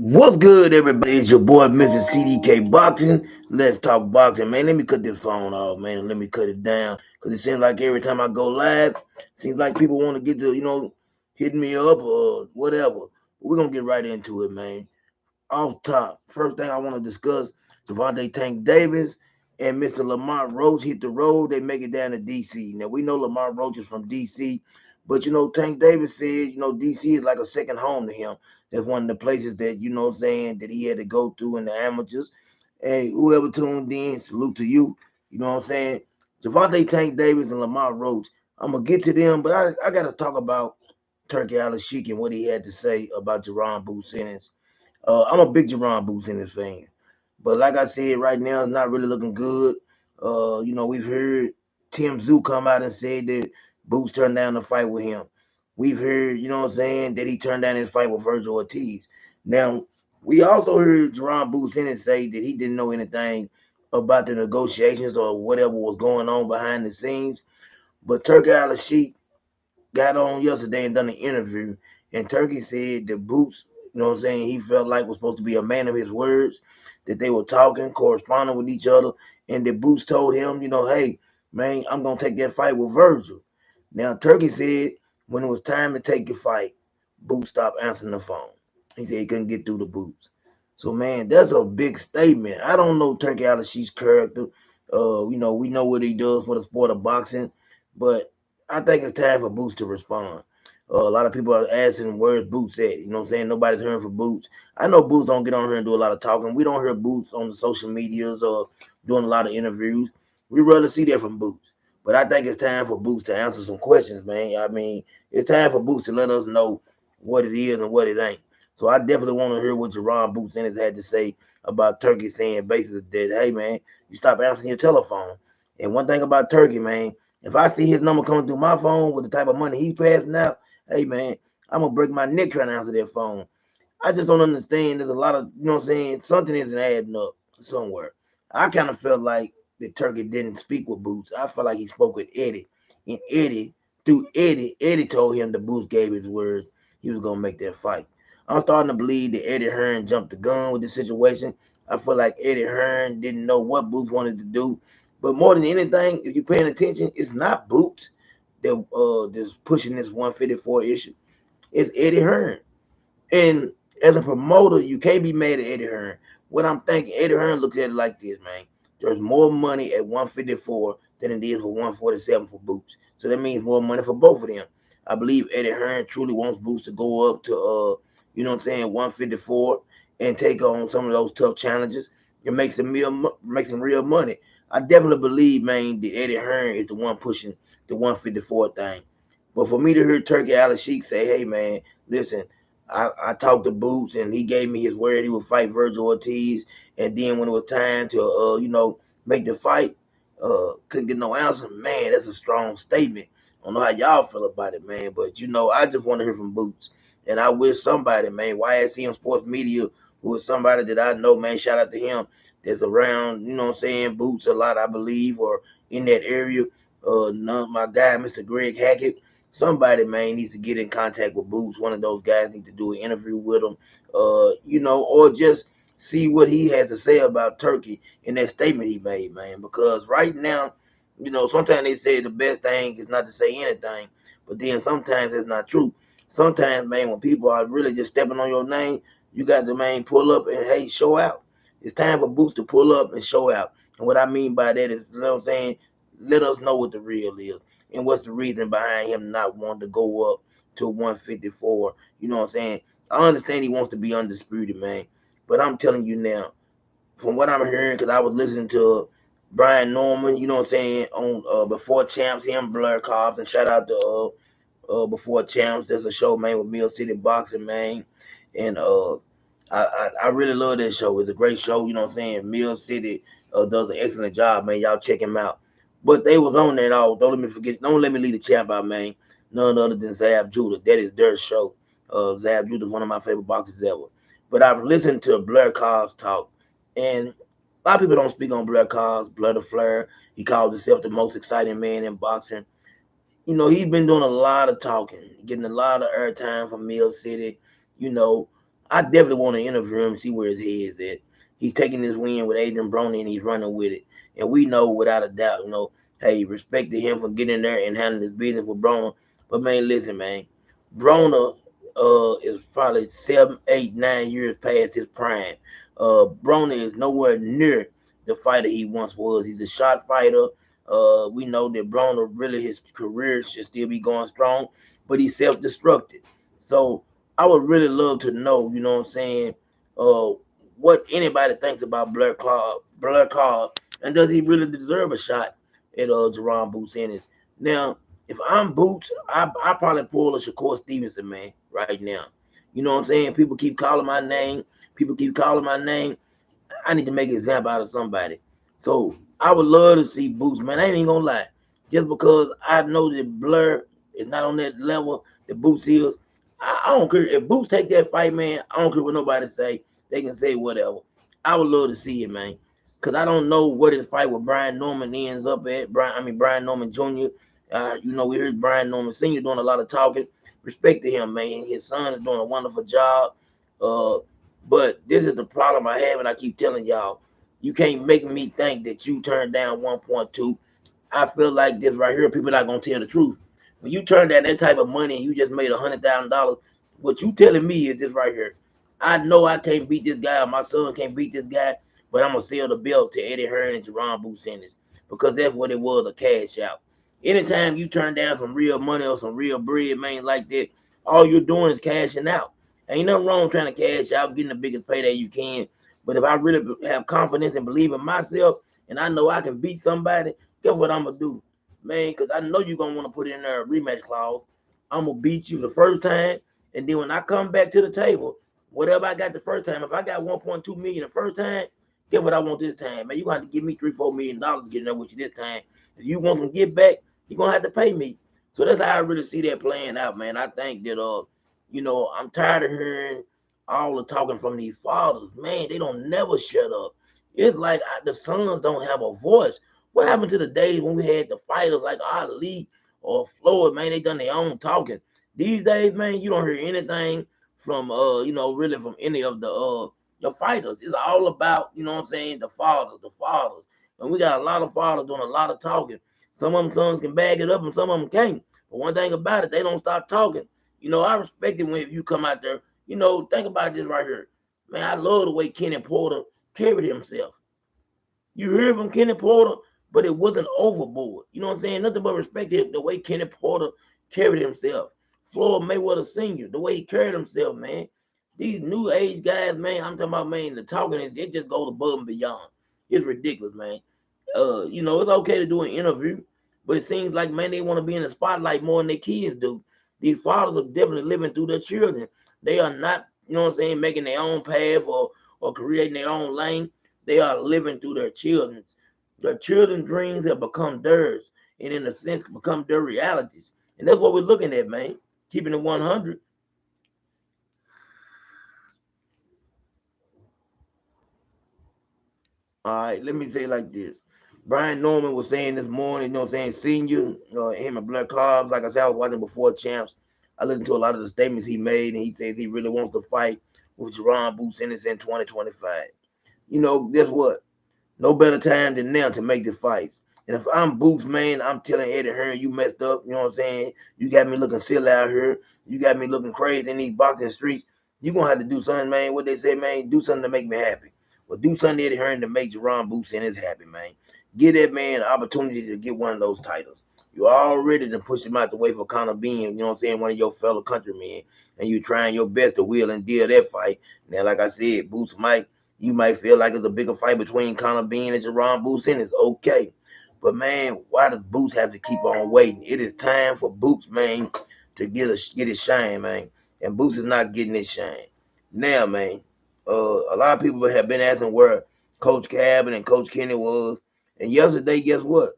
What's good, everybody? It's your boy, Mr. CDKboxing. Let's talk boxing, man. Let me cut this phone off, man. Let me cut it down. Because it seems like every time I go live, seems like people want to get to, hitting me up or whatever. We're going to get right into it, man. Off top, first thing I want to discuss, Javante Tank Davis and Mr. Lamont Roach hit the road. They make it down to D.C. Now, we know Lamont Roach is from D.C., but, Tank Davis said, D.C. is like a second home to him. That's one of the places that, that he had to go through in the amateurs. Hey, whoever tuned in, salute to you. You know what I'm saying? Javante Tank Davis and Lamont Roach, I'm going to get to them, but I got to talk about Turkey Al-Sheik and what he had to say about Jerron Boots Ennis. I'm a big Jerron Boots Ennis fan. But like I said, right now it's not really looking good. We've heard Tim Zoo come out and say that Boots turned down the fight with him. We've heard, that he turned down his fight with Virgil Ortiz. Now, we also heard Jerron Boots Ennis say that he didn't know anything about the negotiations or whatever was going on behind the scenes. But Turkey Al-Sheik got on yesterday and done an interview, and Turkey said that Boots, he felt like was supposed to be a man of his words, that they were talking, corresponding with each other, and that Boots told him, hey, man, I'm going to take that fight with Virgil. Now, Turkey said when it was time to take the fight, Boots stopped answering the phone. He said he couldn't get through to Boots. So, man, that's a big statement. I don't know Turkey Al-Sheik's character. We know what he does for the sport of boxing, but I think it's time for Boots to respond. A lot of people are asking where's Boots at. You know what I'm saying? Nobody's hearing from Boots. I know Boots don't get on here and do a lot of talking. We don't hear Boots on the social medias or doing a lot of interviews. We rather see that from Boots. But I think it's time for Boots to answer some questions, man. I mean, it's time for Boots to let us know what it is and what it ain't. So I definitely want to hear what Jerron Boots Ennis had to say about Turkey saying basically that, hey, man, you stop answering your telephone. And one thing about Turkey, man, if I see his number coming through my phone with the type of money he's passing out, hey, man, I'm going to break my neck trying to answer that phone. I just don't understand. There's a lot of, something isn't adding up somewhere. I kind of felt like the Turkey didn't speak with Boots. I felt like he spoke with Eddie. And Eddie told him the Boots gave his word he was going to make that fight. I'm starting to believe that Eddie Hearn jumped the gun with this situation. I feel like Eddie Hearn didn't know what Boots wanted to do. But more than anything, if you're paying attention, it's not Boots that's pushing this 154 issue. It's Eddie Hearn. And as a promoter, you can't be mad at Eddie Hearn. What I'm thinking, Eddie Hearn looks at it like this, man. There's more money at 154 than it is for 147 for Boots. So that means more money for both of them. I believe Eddie Hearn truly wants Boots to go up to 154 and take on some of those tough challenges and make some real money. I definitely believe, man, that Eddie Hearn is the one pushing the 154 thing. But for me to hear Turkey Al-Sheik say, hey, man, listen, I talked to Boots and he gave me his word he would fight Virgil Ortiz. And then when it was time to, make the fight, couldn't get no answer. Man, that's a strong statement. I don't know how y'all feel about it, man. But, I just want to hear from Boots. And I wish somebody, man, YSCM Sports Media, who is somebody that I know, man, shout out to him, that's around, Boots a lot, I believe, or in that area. My guy, Mr. Greg Hackett, somebody, man, needs to get in contact with Boots. One of those guys needs to do an interview with him, or just see what he has to say about Turkey in that statement he made, man. Because right now, sometimes they say the best thing is not to say anything, but then sometimes it's not true. Sometimes, man, when people are really just stepping on your name, you got to, man, pull up and, hey, show out. It's time for Boots to pull up and show out. And what I mean by that is, let us know what the real is and what's the reason behind him not wanting to go up to 154. You know what I'm saying? I understand he wants to be undisputed, man. But I'm telling you now, from what I'm hearing, because I was listening to Brian Norman, you know what I'm saying, on Before Champs, him, Blair Cobbs, and shout out to Before Champs. There's a show, man, with Mill City Boxing, man. And I really love that show. It's a great show, you know what I'm saying? Mill City does an excellent job, man. Y'all check him out. But they was on there all. Don't let me leave the champ out, man. None other than Zab Judah. That is their show. Zab Judah is one of my favorite boxers ever. But I've listened to Blair Cobbs talk, and a lot of people don't speak on Blair Cobbs, Blair the Flair. He calls himself the most exciting man in boxing. He's been doing a lot of talking, getting a lot of airtime from Mill City. You know, I definitely want to interview him and see where his head is at. He's taking this win with Adrian Brony and he's running with it. And we know without a doubt, hey, respect to him for getting in there and handling his business with Broner. But man, listen, man, Broner is probably 7, 8, 9 years past his prime. Broner is nowhere near the fighter he once was. He's a shot fighter. We know that Broner really his career should still be going strong, but he's self-destructed. So I would really love to know, what I'm saying, uh, what anybody thinks about Blair Claw, and does he really deserve a shot at Jerron Boots Ennis? Now, if I'm Boots, I probably pull a Shakur Stevenson, man, right now. You know what I'm saying? People keep calling my name. People keep calling my name. I need to make an example out of somebody. So I would love to see Boots, man. I ain't even gonna lie. Just because I know that Blur is not on that level that Boots is, I don't care. If Boots take that fight, man, I don't care what nobody say. They can say whatever. I would love to see it, man. Cause I don't know what his fight with Brian Norman ends up at. Brian Norman Jr. We heard Brian Norman Sr. doing a lot of talking. Respect to him, man. His son is doing a wonderful job. Uh, but this is the problem I have, and I keep telling y'all, you can't make me think that you turned down 1.2. I feel like this right here, people not gonna tell the truth. When you turn down that type of money and you just made $100,000, what you telling me is this right here. I know I can't beat this guy, or my son can't beat this guy, but I'm gonna sell the belt to Eddie Hearn and Jerron Boots Ennis because that's what it was, a cash out. Anytime you turn down some real money or some real bread, man, like that, all you're doing is cashing out. Ain't nothing wrong trying to cash out, getting the biggest payday you can. But if I really have confidence and believe in myself, and I know I can beat somebody, guess what I'm gonna do, man? Because I know you're gonna want to put in there a rematch clause. I'm gonna beat you the first time, and then when I come back to the table, whatever I got the first time, if I got 1.2 million the first time, guess what I want this time, man? You gonna have to give me $3, $4 million getting there with you this time. If you want some get back, you're gonna have to pay me. So that's how I really see that playing out, man. I think that I'm tired of hearing all the talking from these fathers. Man, they don't never shut up. It's like the sons don't have a voice. What happened to the days when we had the fighters like Ali or Floyd, man? They done their own talking. These days, man, you don't hear anything from really from any of the fighters. It's all about, what I'm saying, the fathers. And we got a lot of fathers doing a lot of talking. Some of them sons can bag it up and some of them can't. But one thing about it, they don't stop talking. I respect it when if you come out there, think about this right here. Man, I love the way Kenny Porter carried himself. You hear from Kenny Porter, but it wasn't overboard. You know what I'm saying? Nothing but respect the way Kenny Porter carried himself. Floyd Mayweather Sr., the way he carried himself, man. These new age guys, man, I'm talking about, man, the talking is it just goes above and beyond. It's ridiculous, man. It's okay to do an interview, but it seems like, man, they want to be in the spotlight more than their kids do. These fathers are definitely living through their children. They are not, making their own path or creating their own lane. They are living through their children's. Their children's dreams have become theirs, and in a sense, become their realities. And that's what we're looking at, man. Keeping it 100. All right, let me say it like this. Brian Norman was saying this morning, senior, him and Blair Cobbs, like I said, I was watching before champs. I listened to a lot of the statements he made, and he says he really wants to fight with Jerron Boots Ennis in 2025. Guess what? No better time than now to make the fights. And if I'm Boots, man, I'm telling Eddie Hearn, you messed up. You know what I'm saying? You got me looking silly out here. You got me looking crazy in these boxing streets. You're going to have to do something, man. What they say, man, do something to make me happy. Well, do something to Eddie Hearn to make Jerron Boots Ennis happy, man. Give that man an opportunity to get one of those titles. You already to push him out the way for Conor being, one of your fellow countrymen. And you trying your best to wheel and deal that fight. Now, like I said, Boots you might feel like it's a bigger fight between Conor Bean and Jerron Boots, and it's okay. But man, why does Boots have to keep on waiting? It is time for Boots, man, to get his shine, man. And Boots is not getting his shine. Now, man, a lot of people have been asking where Coach Cabin and Coach Kenny was. And yesterday, guess what?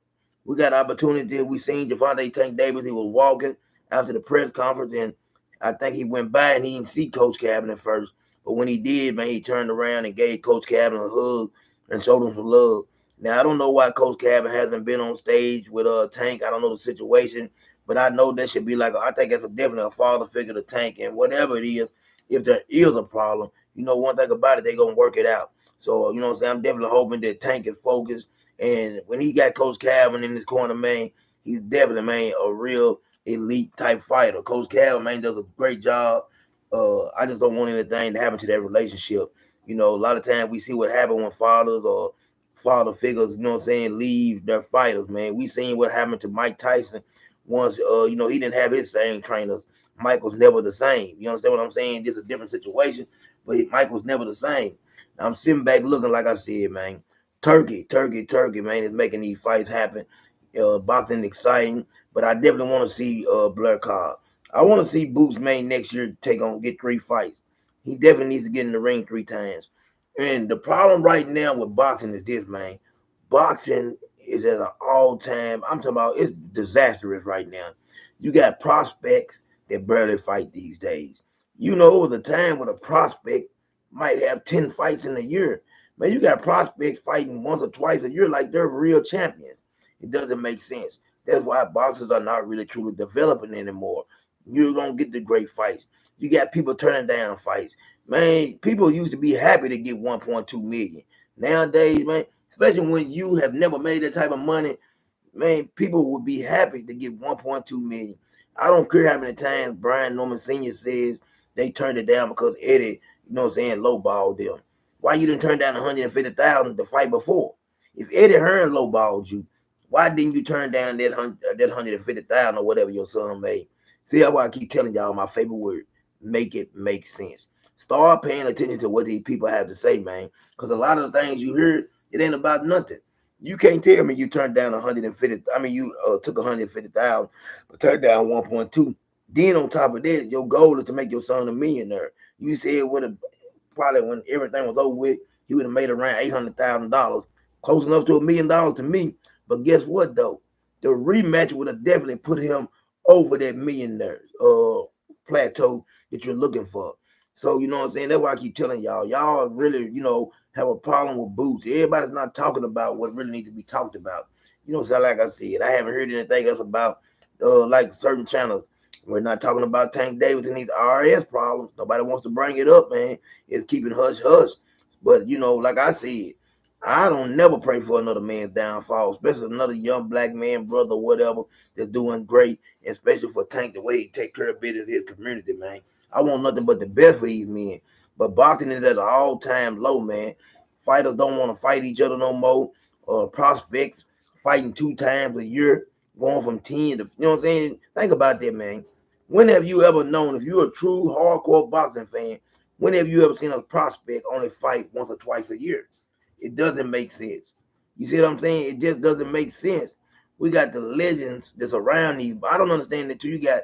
We got opportunity. We seen Javante Tank Davis. He was walking after the press conference, and I think he went by and he didn't see Coach Cabin at first. But when he did, man, he turned around and gave Coach Cabin a hug and showed him some love. Now, I don't know why Coach Cabin hasn't been on stage with Tank. I don't know the situation, but I know that should be like, I think that's definitely a father figure to Tank. And whatever it is, if there is a problem, one thing about it, they gonna work it out. So, what I'm saying, I'm definitely hoping that Tank is focused. And when he got Coach Calvin in his corner, man, he's definitely, man, a real elite type fighter. Coach Calvin, man, does a great job. I just don't want anything to happen to that relationship. A lot of times we see what happened when fathers or father figures, leave their fighters, man. We seen what happened to Mike Tyson once, he didn't have his same trainers. Mike was never the same. You understand what I'm saying? Just a different situation, but Mike was never the same. I'm sitting back looking, like I said, man. Turkey, man, is making these fights happen. Boxing exciting, but I definitely want to see Blair Cobb. I want to see Boots, man, next year get 3 fights. He definitely needs to get in the ring 3 times. And the problem right now with boxing is this, man. Boxing is at an all-time. I'm talking about, it's disastrous right now. You got prospects that barely fight these days. Over the time when a prospect might have 10 fights in a year. Man, you got prospects fighting once or twice a year like they're real champions. It doesn't make sense. That's why boxers are not really truly developing anymore. You don't get the great fights. You got people turning down fights. Man, people used to be happy to get 1.2 million. Nowadays, man, especially when you have never made that type of money, man, people would be happy to get 1.2 million. I don't care how many times Brian Norman Sr. says they turned it down because Eddie, lowballed them. Why you didn't turn down 150,000 the fight before? If Eddie Hearn lowballed you, why didn't you turn down that 150,000 or whatever your son made? See, that's why I keep telling y'all my favorite word: make it make sense. Start paying attention to what these people have to say, man. Because a lot of the things you hear, it ain't about nothing. You can't tell me you turned down 150. I mean, you took 150,000, but turned down 1.2. Then on top of that, your goal is to make your son a millionaire. You said would have probably when everything was over with, he would have made around $800,000, close enough to $1 million to me. But guess what though? The rematch would have definitely put him over that millionaire plateau that you're looking for. So you know what I'm saying? That's why I keep telling y'all. Y'all really, have a problem with Boots. Everybody's not talking about what really needs to be talked about. So like I said, I haven't heard anything else about like certain channels. We're not talking about Tank Davis and these RS problems. Nobody wants to bring it up, man. It's keeping hush hush. But like I said, I don't never pray for another man's downfall, especially another young black man, brother, whatever, that's doing great, especially for Tank the way he take care of business in his community, man. I want nothing but the best for these men. But boxing is at an all-time low, man. Fighters don't want to fight each other no more. Prospects fighting 2 times a year, going from 10 to, you know what I'm saying? Think about that, man. When have you ever known, if you're a true hardcore boxing fan, when have you ever seen a prospect only fight once or twice a year? It doesn't make sense. You see what I'm saying? It just doesn't make sense. We got the legends that's around these. I don't understand that too. You got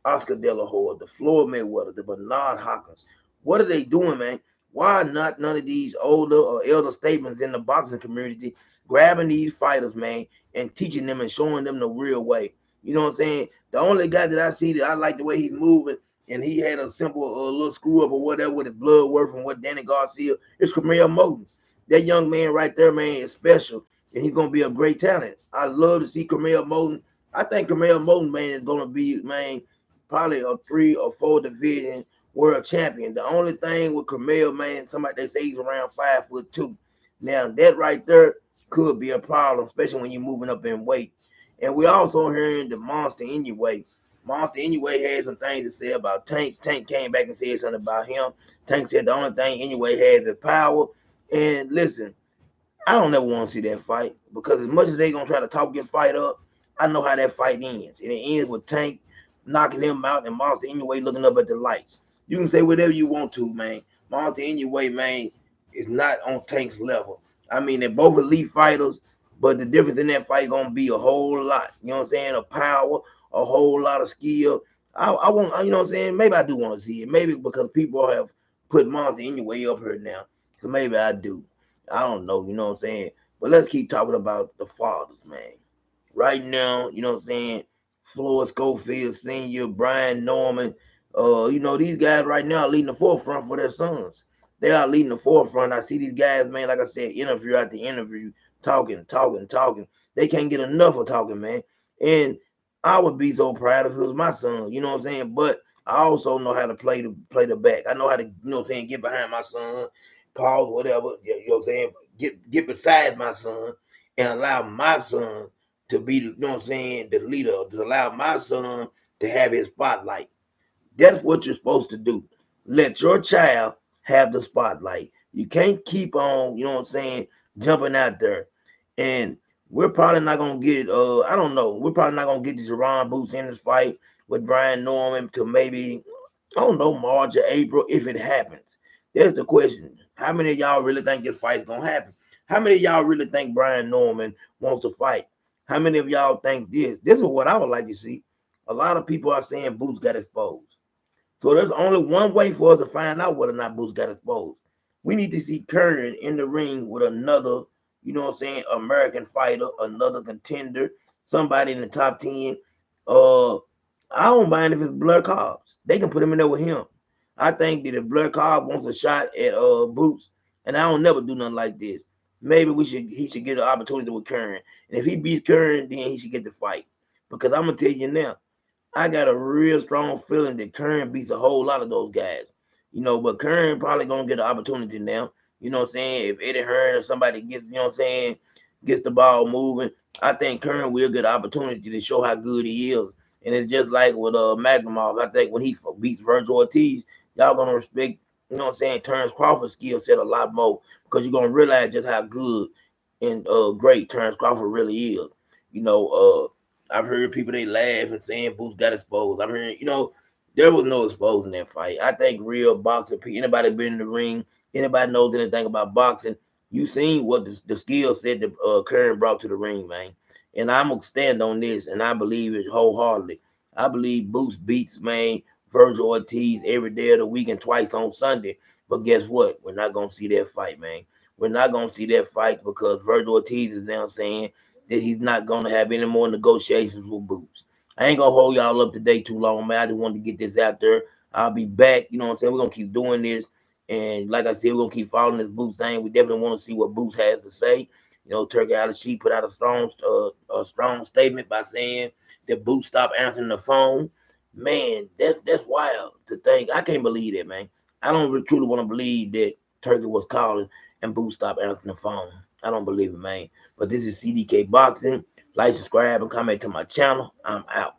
Oscar De La Hoya, the Floyd Mayweather, the Bernard Hopkins. What are they doing, man? Why not none of these older or elder statements in the boxing community grabbing these fighters, man, and teaching them and showing them the real way? You know what I'm saying? The only guy that I see that I like the way he's moving, and he had a simple little screw up or whatever with his blood work from what Danny Garcia is Camille Moten. That young man right there, man, is special, and he's gonna be a great talent. I love to see Camille Moten. I think Camille Moten, man, is gonna be, man, probably a 3 or 4 division world champion. The only thing with Camille, man, somebody they say he's around 5'2". Now that right there could be a problem, especially when you're moving up in weight. And we also hearing the Monster anyway. Monster anyway had some things to say about Tank. Tank came back and said something about him. Tank said the only thing anyway has is power. And listen, I don't ever want to see that fight because as much as they gonna try to talk your fight up, I know how that fight ends. And it ends with Tank knocking him out and Monster anyway looking up at the lights. You can say whatever you want to, man. Monster anyway, man, is not on Tank's level. I mean, they're both elite fighters, but the difference in that fight gonna be a whole lot. You know what I'm saying? Of power, a whole lot of skill. I want, you know what I'm saying? Maybe I do want to see it. Maybe because people have put Monster anyway up here now. So maybe I do. I don't know, you know what I'm saying? But let's keep talking about the fathers, man. Right now, you know what I'm saying? Floyd Schofield Sr., Brian Norman, these guys right now are leading the forefront for their sons. They are leading the forefront. I see these guys, man, like I said, interview after interview, talking. They can't get enough of talking, man. And I would be so proud if it was my son, you know what I'm saying? But I also know how to play the back. I know how to, get behind my son, pause, whatever. You know what I'm saying? Get beside my son and allow my son to be, the leader, to allow my son to have his spotlight. That's what you're supposed to do. Let your child have the spotlight. You can't keep on, jumping out there. And we're probably not gonna get I don't know, we're probably not gonna get the Jerron Boots Ennis fight with Brian Norman to maybe, I don't know, March or April if it happens. There's the question. How many of y'all really think this fight's gonna happen? How many of y'all really think Brian Norman wants to fight? How many of y'all think this? This is what I would like to see. A lot of people are saying Boots got exposed. So there's only one way for us to find out whether or not Boots got exposed. We need to see Curran in the ring with another, American fighter, another contender, somebody in the top 10. Uh, I don't mind if it's Blair Cobbs. They can put him in there with him. I think that if Blair Cobbs wants a shot at Boots, and I don't never do nothing like this, maybe he should get an opportunity with Curran. And if he beats Curran, then he should get the fight. Because I'm gonna tell you now, I got a real strong feeling that Curran beats a whole lot of those guys. But Curran probably gonna get an opportunity now. You know what I'm saying? If Eddie Hearn or somebody gets, gets the ball moving, I think Curran will get an opportunity to show how good he is. And it's just like with Magnemov. I think when he beats Virgil Ortiz, y'all gonna respect, Terrence Crawford's skill set a lot more because you're gonna realize just how good and great Terrence Crawford really is. You know, I've heard people they laugh and saying Boots got exposed. I'm hearing, there was no exposing that fight. I think real boxing, anybody been in the ring, anybody knows anything about boxing, you seen what the skill set that Curran brought to the ring, man. And I'm gonna stand on this, and I believe it wholeheartedly. I believe Boots beats, man, Virgil Ortiz every day of the week and twice on Sunday. But guess what? We're not gonna see that fight, man. We're not gonna see that fight because Virgil Ortiz is now saying that he's not gonna have any more negotiations with Boots. I ain't gonna hold y'all up today too long, man. I just wanted to get this out there. I'll be back. You know what I'm saying? We're gonna keep doing this. And like I said, we're gonna keep following this Boots thing. We definitely want to see what Boots has to say. Turkey out of Sheep put out a strong statement by saying that Boots stopped answering the phone. Man, that's wild to think. I can't believe that, man. I don't really truly want to believe that Turkey was calling and Boots stopped answering the phone. I don't believe it, man. But this is CDK Boxing. Like, subscribe, and comment to my channel. I'm out.